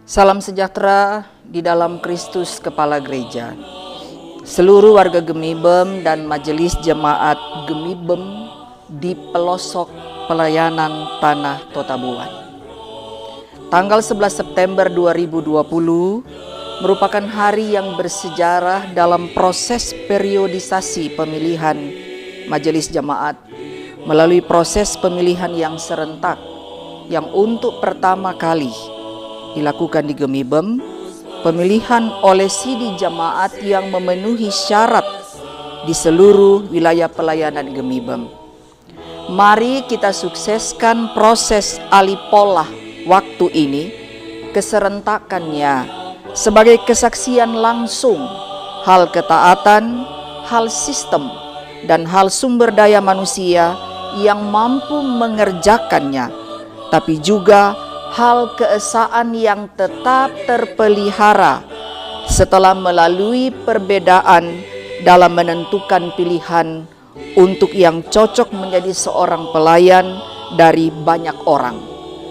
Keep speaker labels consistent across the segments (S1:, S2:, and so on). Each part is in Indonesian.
S1: Salam sejahtera di dalam Kristus Kepala Gereja. Seluruh warga Gemibem dan Majelis Jemaat Gemibem di pelosok pelayanan Tanah Totabuan. Tanggal 11 September 2020 merupakan hari yang bersejarah dalam proses periodisasi pemilihan Majelis Jemaat melalui proses pemilihan yang serentak yang untuk pertama kali dilakukan di Gemibem, pemilihan oleh sidi jemaat yang memenuhi syarat di seluruh wilayah pelayanan Gemibem. Mari kita sukseskan proses alih pola waktu ini, keserentakannya sebagai kesaksian langsung hal ketaatan, hal sistem, dan hal sumber daya manusia yang mampu mengerjakannya, tapi juga hal keesaan yang tetap terpelihara setelah melalui perbedaan dalam menentukan pilihan untuk yang cocok menjadi seorang pelayan dari banyak orang.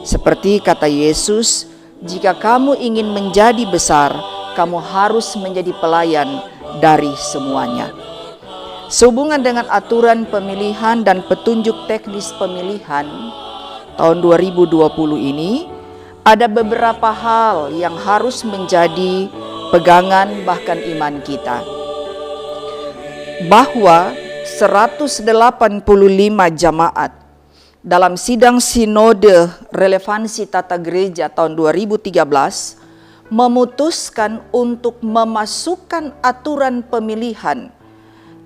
S1: Seperti kata Yesus, jika kamu ingin menjadi besar, kamu harus menjadi pelayan dari semuanya. Sehubungan dengan aturan pemilihan dan petunjuk teknis pemilihan tahun 2020 ini, ada beberapa hal yang harus menjadi pegangan bahkan iman kita. Bahwa 185 jamaat dalam sidang sinode relevansi tata gereja tahun 2013 memutuskan untuk memasukkan aturan pemilihan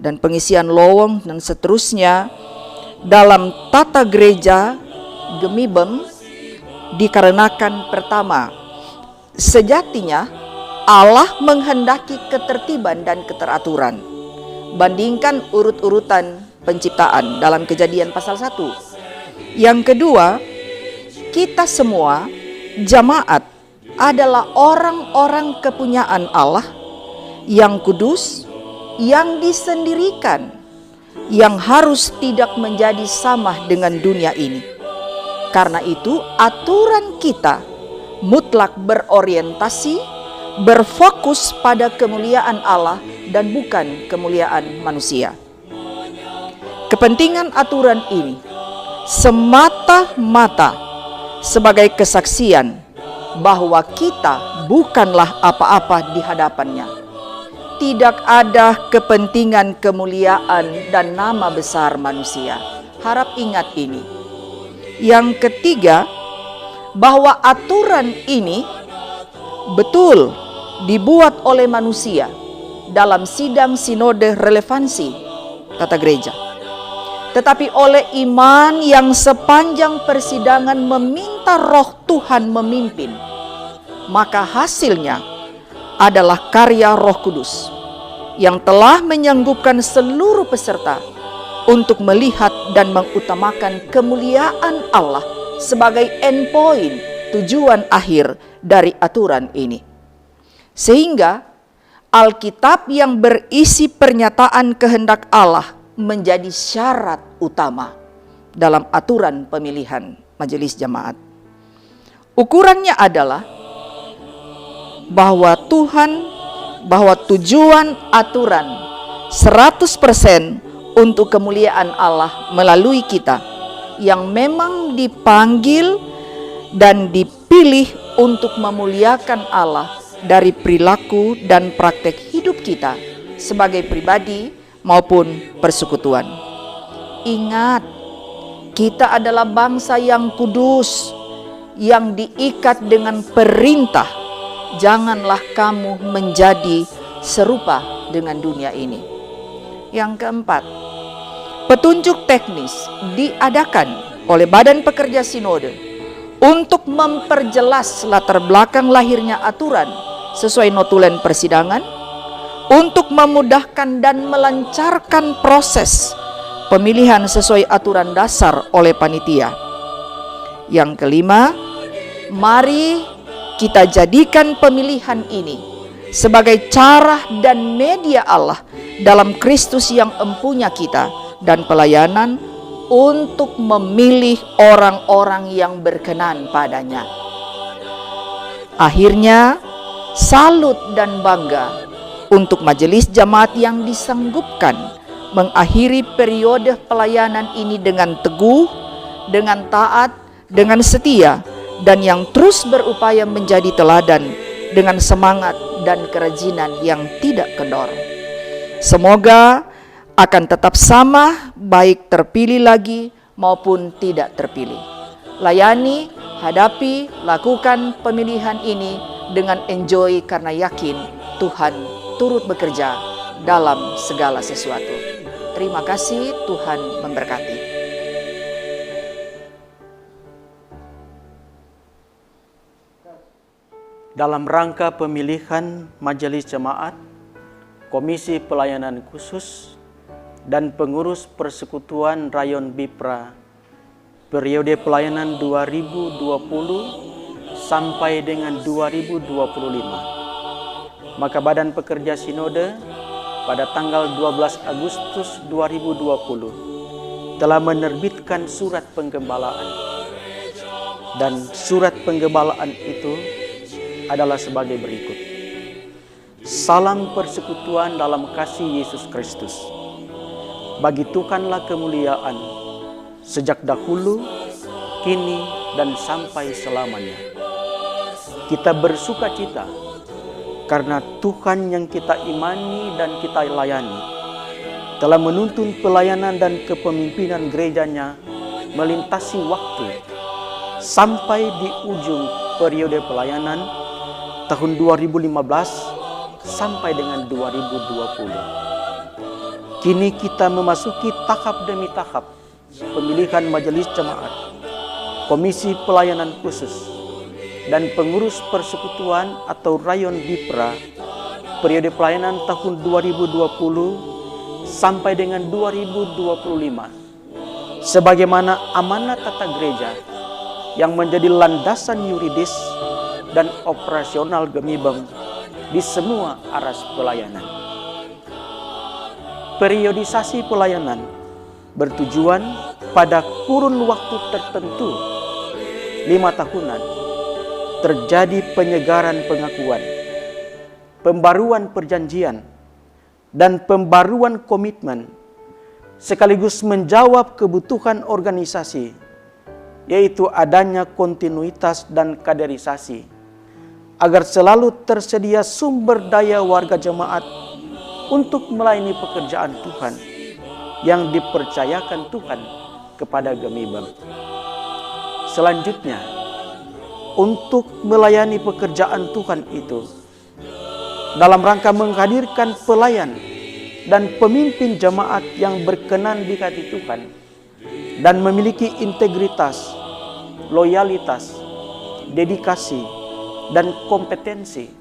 S1: dan pengisian lowong dan seterusnya dalam tata gereja Gemibem dikarenakan pertama, sejatinya Allah menghendaki ketertiban dan keteraturan. Bandingkan urut-urutan penciptaan dalam Kejadian pasal 1. Yang kedua, kita semua jamaat adalah orang-orang kepunyaan Allah yang kudus, yang disendirikan, yang harus tidak menjadi sama dengan dunia ini. Karena itu aturan kita mutlak berorientasi, berfokus pada kemuliaan Allah dan bukan kemuliaan manusia. Kepentingan aturan ini semata-mata sebagai kesaksian bahwa kita bukanlah apa-apa di hadapannya. Tidak ada kepentingan kemuliaan dan nama besar manusia. Harap ingat ini. Yang ketiga, bahwa aturan ini betul dibuat oleh manusia dalam sidang sinode relevansi tata gereja, tetapi oleh iman yang sepanjang persidangan meminta Roh Tuhan memimpin, maka hasilnya adalah karya Roh Kudus yang telah menyanggupkan seluruh peserta untuk melihat dan mengutamakan kemuliaan Allah sebagai endpoint, tujuan akhir dari aturan ini. Sehingga Alkitab yang berisi pernyataan kehendak Allah menjadi syarat utama dalam aturan pemilihan majelis jemaat. Ukurannya adalah bahwa tujuan aturan 100% untuk kemuliaan Allah melalui kita yang memang dipanggil dan dipilih untuk memuliakan Allah dari perilaku dan praktek hidup kita sebagai pribadi maupun persekutuan. Ingat, kita adalah bangsa yang kudus, yang diikat dengan perintah, janganlah kamu menjadi serupa dengan dunia ini. Yang keempat, petunjuk teknis diadakan oleh Badan Pekerja Sinode untuk memperjelas latar belakang lahirnya aturan sesuai notulen persidangan, untuk memudahkan dan melancarkan proses pemilihan sesuai aturan dasar oleh panitia. Yang kelima, mari kita jadikan pemilihan ini sebagai cara dan media Allah dalam Kristus yang empunya kita dan pelayanan untuk memilih orang-orang yang berkenan padanya. Akhirnya, salut dan bangga untuk majelis jemaat yang disanggupkan mengakhiri periode pelayanan ini dengan teguh, dengan taat, dengan setia, dan yang terus berupaya menjadi teladan dengan semangat dan kerajinan yang tidak kendor. Semoga akan tetap sama baik terpilih lagi maupun tidak terpilih. Layani, hadapi, lakukan pemilihan ini dengan enjoy karena yakin Tuhan turut bekerja dalam segala sesuatu. Terima kasih, Tuhan memberkati.
S2: Dalam rangka pemilihan Majelis Jemaat, Komisi Pelayanan Khusus, dan pengurus Persekutuan Rayon Bipra periode pelayanan 2020 sampai dengan 2025. Maka Badan Pekerja Sinode pada tanggal 12 Agustus 2020 telah menerbitkan surat penggembalaan. Dan surat penggembalaan itu adalah sebagai berikut. Salam persekutuan dalam kasih Yesus Kristus. Bagi Tuhanlah kemuliaan sejak dahulu, kini, dan sampai selamanya. Kita bersuka cita karena Tuhan yang kita imani dan kita layani telah menuntun pelayanan dan kepemimpinan gerejanya melintasi waktu sampai di ujung periode pelayanan tahun 2015 sampai dengan 2020. Kini kita memasuki tahap demi tahap pemilihan majelis jemaat, komisi pelayanan khusus, dan pengurus persekutuan atau Rayon Bipra periode pelayanan tahun 2020 sampai dengan 2025 sebagaimana amanat tata gereja yang menjadi landasan yuridis dan operasional Gemibeng di semua aras pelayanan. Periodisasi pelayanan bertujuan pada kurun waktu tertentu 5 tahunan terjadi penyegaran pengakuan, pembaruan perjanjian, dan pembaruan komitmen sekaligus menjawab kebutuhan organisasi, yaitu adanya kontinuitas dan kaderisasi agar selalu tersedia sumber daya warga jemaat untuk melayani pekerjaan Tuhan yang dipercayakan Tuhan kepada Gemibeng. Selanjutnya, untuk melayani pekerjaan Tuhan itu dalam rangka menghadirkan pelayan dan pemimpin jemaat yang berkenan di hati Tuhan dan memiliki integritas, loyalitas, dedikasi, dan kompetensi,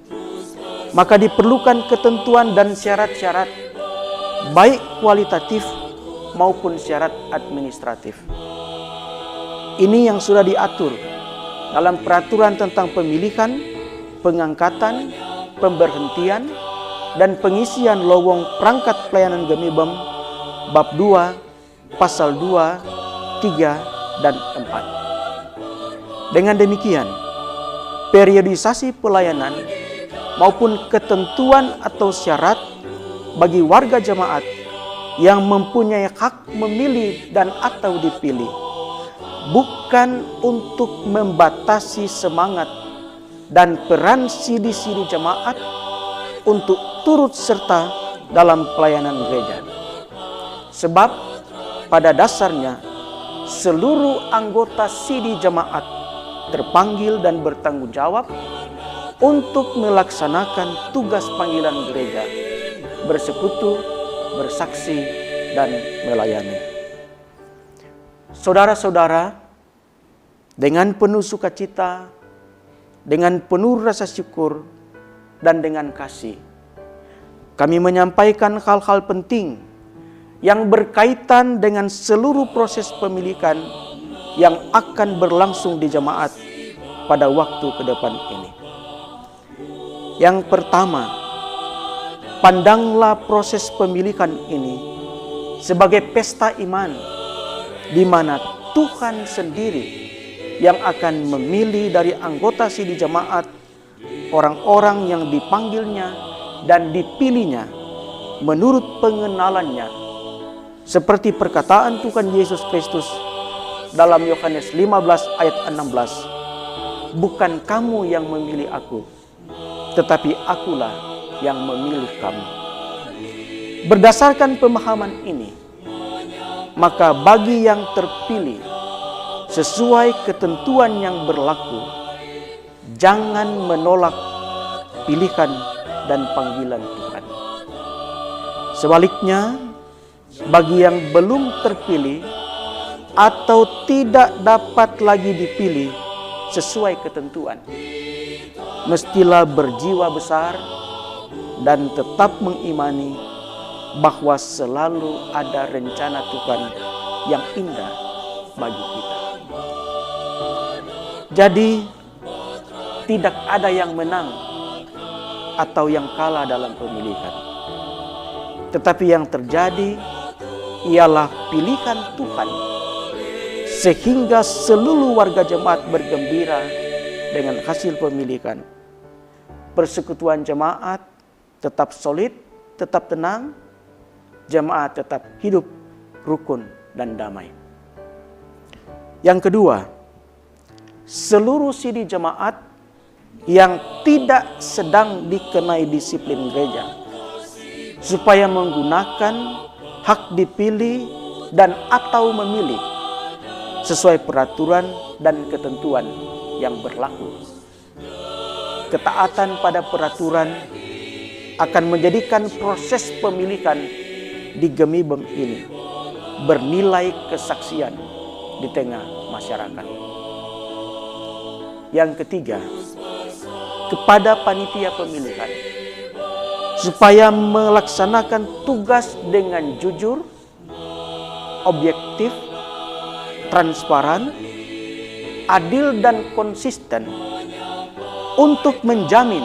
S2: maka diperlukan ketentuan dan syarat-syarat baik kualitatif maupun syarat administratif. Ini yang sudah diatur dalam peraturan tentang pemilihan, pengangkatan, pemberhentian, dan pengisian lowong perangkat pelayanan Gemibeng bab 2, pasal 2, 3, dan 4. Dengan demikian, periodisasi pelayanan maupun ketentuan atau syarat bagi warga jemaat yang mempunyai hak memilih dan atau dipilih bukan untuk membatasi semangat dan peran sidi-sidi jemaat untuk turut serta dalam pelayanan gereja. Sebab pada dasarnya seluruh anggota sidi jemaat terpanggil dan bertanggung jawab untuk melaksanakan tugas panggilan gereja, bersekutu, bersaksi, dan melayani. Saudara-saudara, dengan penuh sukacita, dengan penuh rasa syukur, dan dengan kasih, kami menyampaikan hal-hal penting yang berkaitan dengan seluruh proses pemilihan yang akan berlangsung di jemaat pada waktu ke depan ini. Yang pertama, pandanglah proses pemilihan ini sebagai pesta iman, di mana Tuhan sendiri yang akan memilih dari anggota sidi jemaat orang-orang yang dipanggilnya dan dipilihnya menurut pengenalannya, seperti perkataan Tuhan Yesus Kristus dalam Yohanes 15 ayat 16, "Bukan kamu yang memilih aku, tetapi akulah yang memilih kamu." Berdasarkan pemahaman ini, maka bagi yang terpilih sesuai ketentuan yang berlaku, jangan menolak pilihan dan panggilan Tuhan. Sebaliknya, bagi yang belum terpilih atau tidak dapat lagi dipilih sesuai ketentuan, mestilah berjiwa besar dan tetap mengimani bahwa selalu ada rencana Tuhan yang indah bagi kita. Jadi, tidak ada yang menang atau yang kalah dalam pemilihan. Tetapi yang terjadi ialah pilihan Tuhan, sehingga seluruh warga jemaat bergembira dengan hasil pemilihan. Persekutuan jemaat tetap solid, tetap tenang, jemaat tetap hidup rukun dan damai. Yang kedua, seluruh sidi jemaat yang tidak sedang dikenai disiplin gereja, supaya menggunakan hak dipilih dan atau memilih sesuai peraturan dan ketentuan yang berlaku. Ketaatan pada peraturan akan menjadikan proses pemilihan di Gemibem ini bernilai kesaksian di tengah masyarakat. Yang ketiga, kepada panitia pemilihan, supaya melaksanakan tugas dengan jujur, objektif, transparan, adil dan konsisten, untuk menjamin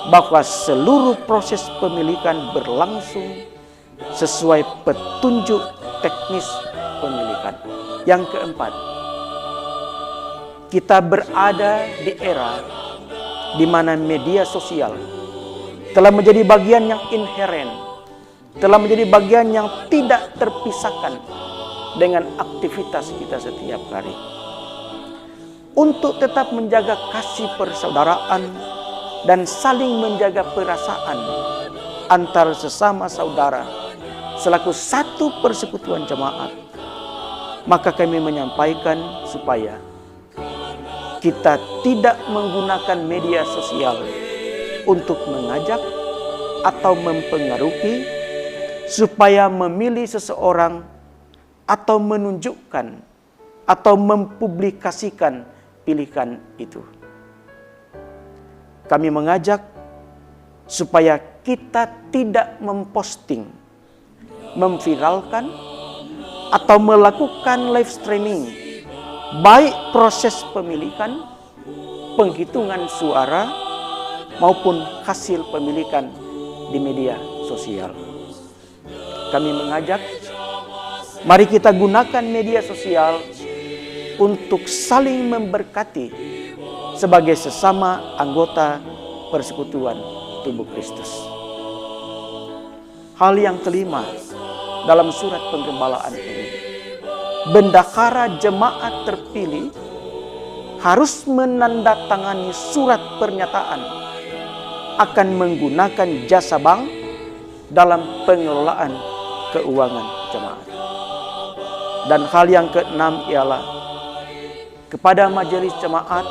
S2: bahwa seluruh proses pemilihan berlangsung sesuai petunjuk teknis pemilihan. Yang keempat, kita berada di era di mana media sosial telah menjadi bagian yang inheren, telah menjadi bagian yang tidak terpisahkan dengan aktivitas kita setiap hari. Untuk tetap menjaga kasih persaudaraan dan saling menjaga perasaan antar sesama saudara selaku satu persekutuan jemaat, maka kami menyampaikan supaya kita tidak menggunakan media sosial untuk mengajak atau mempengaruhi supaya memilih seseorang atau menunjukkan atau mempublikasikan pilihan itu. Kami mengajak supaya kita tidak memposting, memviralkan, atau melakukan live streaming baik proses pemilihan, penghitungan suara, maupun hasil pemilihan di media sosial. Kami mengajak, mari kita gunakan media sosial untuk saling memberkati sebagai sesama anggota persekutuan tubuh Kristus. Hal yang kelima dalam surat penggembalaan ini, bendahara jemaat terpilih harus menandatangani surat pernyataan akan menggunakan jasa bank dalam pengelolaan keuangan jemaat. Dan hal yang keenam ialah kepada majelis jemaat,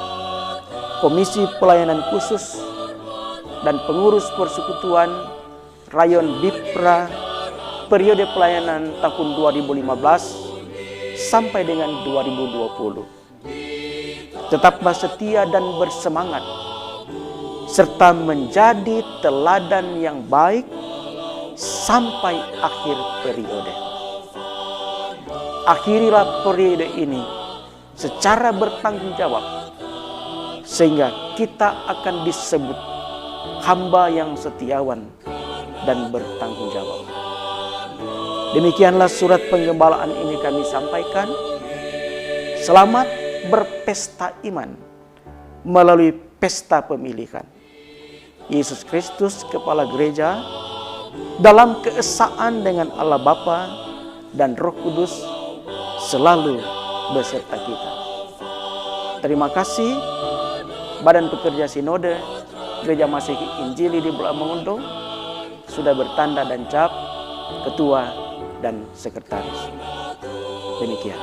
S2: komisi pelayanan khusus, dan pengurus persekutuan rayon Bipra periode pelayanan tahun 2015 sampai dengan 2020. Tetaplah setia dan bersemangat, serta menjadi teladan yang baik sampai akhir periode. Akhirilah periode ini secara bertanggung jawab, sehingga kita akan disebut hamba yang setiawan dan bertanggung jawab. Demikianlah surat penggembalaan ini kami sampaikan. Selamat berpesta iman melalui pesta pemilihan. Yesus Kristus, Kepala Gereja, dalam keesaan dengan Allah Bapa dan Roh Kudus, selalu beserta kita. Terima kasih Badan Pekerja Sinode Gereja Masehi Injili di Pulau Manguntung sudah bertanda dan cap Ketua dan Sekretaris. Demikian.